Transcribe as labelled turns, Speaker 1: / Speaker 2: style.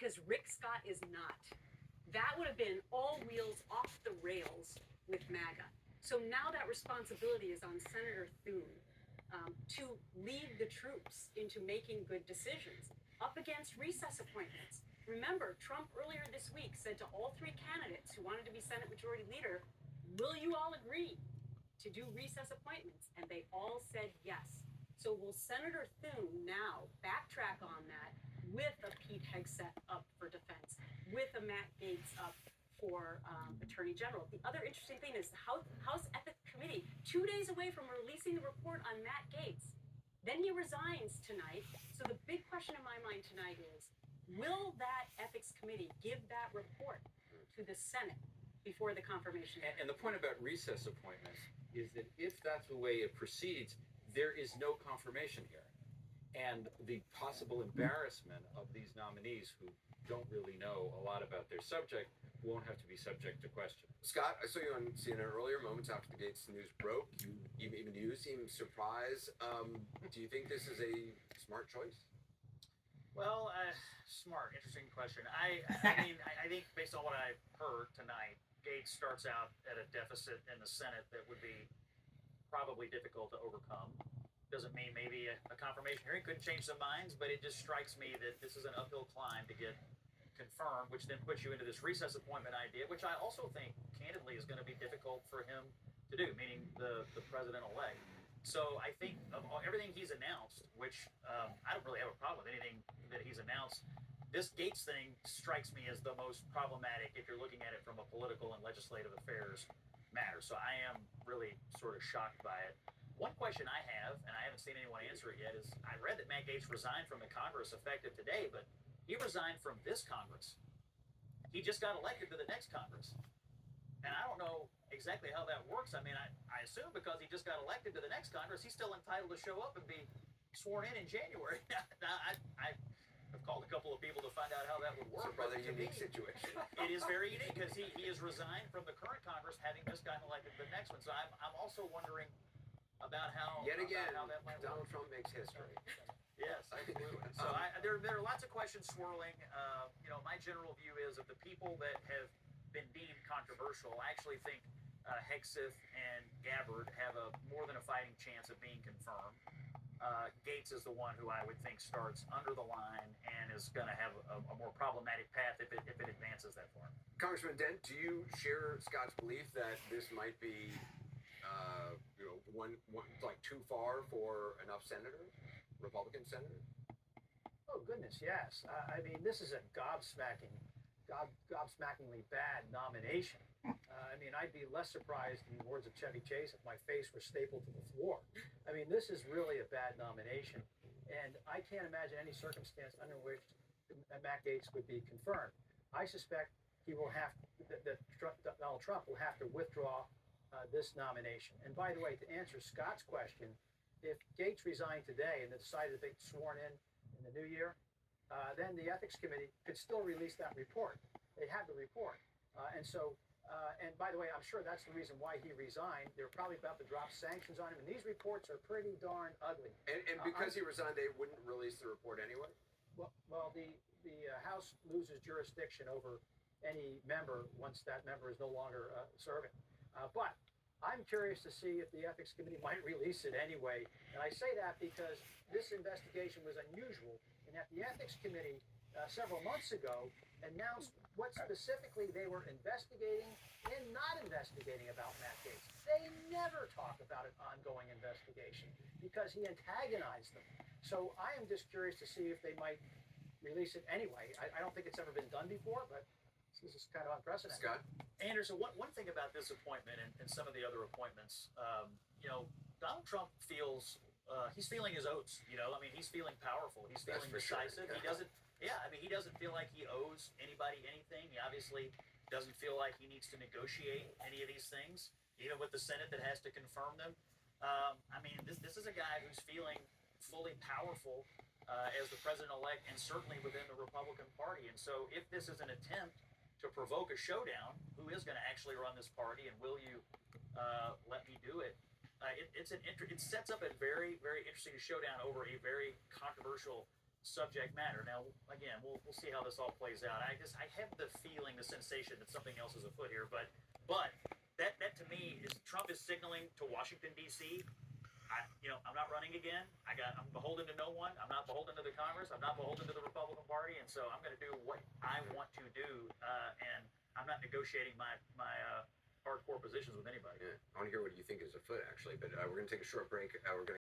Speaker 1: because Rick Scott is not. That would have been all wheels off the rails with MAGA. So now that responsibility is on Senator Thune to lead the troops into making good decisions up against recess appointments. Remember, Trump earlier this week said to all three candidates who wanted to be Senate Majority Leader, will you all agree to do recess appointments? And they all said yes. So will Senator Thune now backtrack on that with a Pete Hegseth up for defense, with a Matt Gaetz up for Attorney General? The other interesting thing is the House Ethics Committee, 2 days away from releasing the report on Matt Gaetz. Then he resigns tonight. So the big question in my mind tonight is, will that Ethics Committee give that report to the Senate before the confirmation?
Speaker 2: And the point about recess appointments is that if that's the way it proceeds, there is no confirmation here. And the possible embarrassment of these nominees who don't really know a lot about their subject won't have to be subject to question.
Speaker 3: Scott, I saw you on CNN earlier, moments after the Gaetz news broke. Even you seemed surprised. Do you think this is a smart choice?
Speaker 4: Well, smart, interesting question. I mean, I think based on what I've heard tonight, Gaetz starts out at a deficit in the Senate that would be probably difficult to overcome. Doesn't mean maybe a confirmation hearing couldn't change some minds, but it just strikes me that this is an uphill climb to get confirmed, which then puts you into this recess appointment idea, which I also think, candidly, is going to be difficult for him to do, meaning the president-elect. So I think of everything he's announced, which I don't really have a problem with anything that he's announced, this Gaetz thing strikes me as the most problematic if you're looking at it from a political and legislative affairs matter. So I am really sort of shocked by it. One question I have, and I haven't seen anyone answer it yet, is I read that Matt Gaetz resigned from the Congress effective today, but he resigned from this Congress. He just got elected to the next Congress. And I don't know exactly how that works. I mean, I assume because he just got elected to the next Congress, he's still entitled to show up and be sworn in January. Now, I've called a couple of people to find out how that would work.
Speaker 3: It's a rather unique situation.
Speaker 4: It is very unique because he has resigned from the current Congress, having just gotten elected to the next one. So I'm also wondering about how
Speaker 3: Yet again,
Speaker 4: how that might
Speaker 3: Donald
Speaker 4: work.
Speaker 3: Trump makes history.
Speaker 4: Yes, absolutely. So there are lots of questions swirling. My general view is of the people that have been deemed controversial, I actually think Hegseth and Gabbard have more than a fighting chance of being confirmed. Gaetz is the one who I would think starts under the line and is going to have a more problematic path if it advances that far.
Speaker 3: Congressman Dent, do you share Scott's belief that this might be one like too far for enough senators, Republican senators?
Speaker 5: Oh goodness, yes. I mean, this is a gobsmackingly bad nomination. I mean, I'd be less surprised, in the words of Chevy Chase, if my face were stapled to the floor. I mean, this is really a bad nomination, and I can't imagine any circumstance under which Matt Gaetz would be confirmed. I suspect he will have Donald Trump will have to withdraw this nomination. And by the way, to answer Scott's question, if Gaetz resigned today and decided to be sworn in the new year, then the Ethics Committee could still release that report. They have the report. And by the way, I'm sure that's the reason why he resigned. They're probably about to drop sanctions on him. And these reports are pretty darn ugly.
Speaker 3: And because he resigned, they wouldn't release the report anyway?
Speaker 5: Well, the House loses jurisdiction over any member once that member is no longer serving. But I'm curious to see if the Ethics Committee might release it anyway. And I say that because this investigation was unusual in that the Ethics Committee several months ago announced what specifically they were investigating and not investigating about Matt Gaetz. They never talk about an ongoing investigation because he antagonized them. So I am just curious to see if they might release it anyway. I don't think it's ever been done before, but this is kind of unprecedented.
Speaker 3: Scott?
Speaker 4: Anderson, one thing about this appointment and some of the other appointments, Donald Trump feels he's feeling his oats. I mean, he's feeling powerful. He's feeling decisive.
Speaker 3: Sure.
Speaker 4: He doesn't feel like he owes anybody anything. He obviously doesn't feel like he needs to negotiate any of these things, even with the Senate that has to confirm them. I mean, this is a guy who's feeling fully powerful as the president-elect, and certainly within the Republican Party. And so, if this is an attempt to provoke a showdown, who is going to actually run this party, and will you let me do it? It sets up a very, very interesting showdown over a very controversial subject matter. Now, again, we'll see how this all plays out. I have the feeling, the sensation that something else is afoot here. But that to me is Trump is signaling to Washington D.C. I'm not running again. I'm beholden to no one. I'm not beholden to the Congress. I'm not beholden to the Republican Party. And so I'm going to do what I want to do. And I'm not negotiating my hardcore positions with anybody.
Speaker 3: Yeah. I want to hear what you think is afoot, actually. But we're going to take a short break. We're going to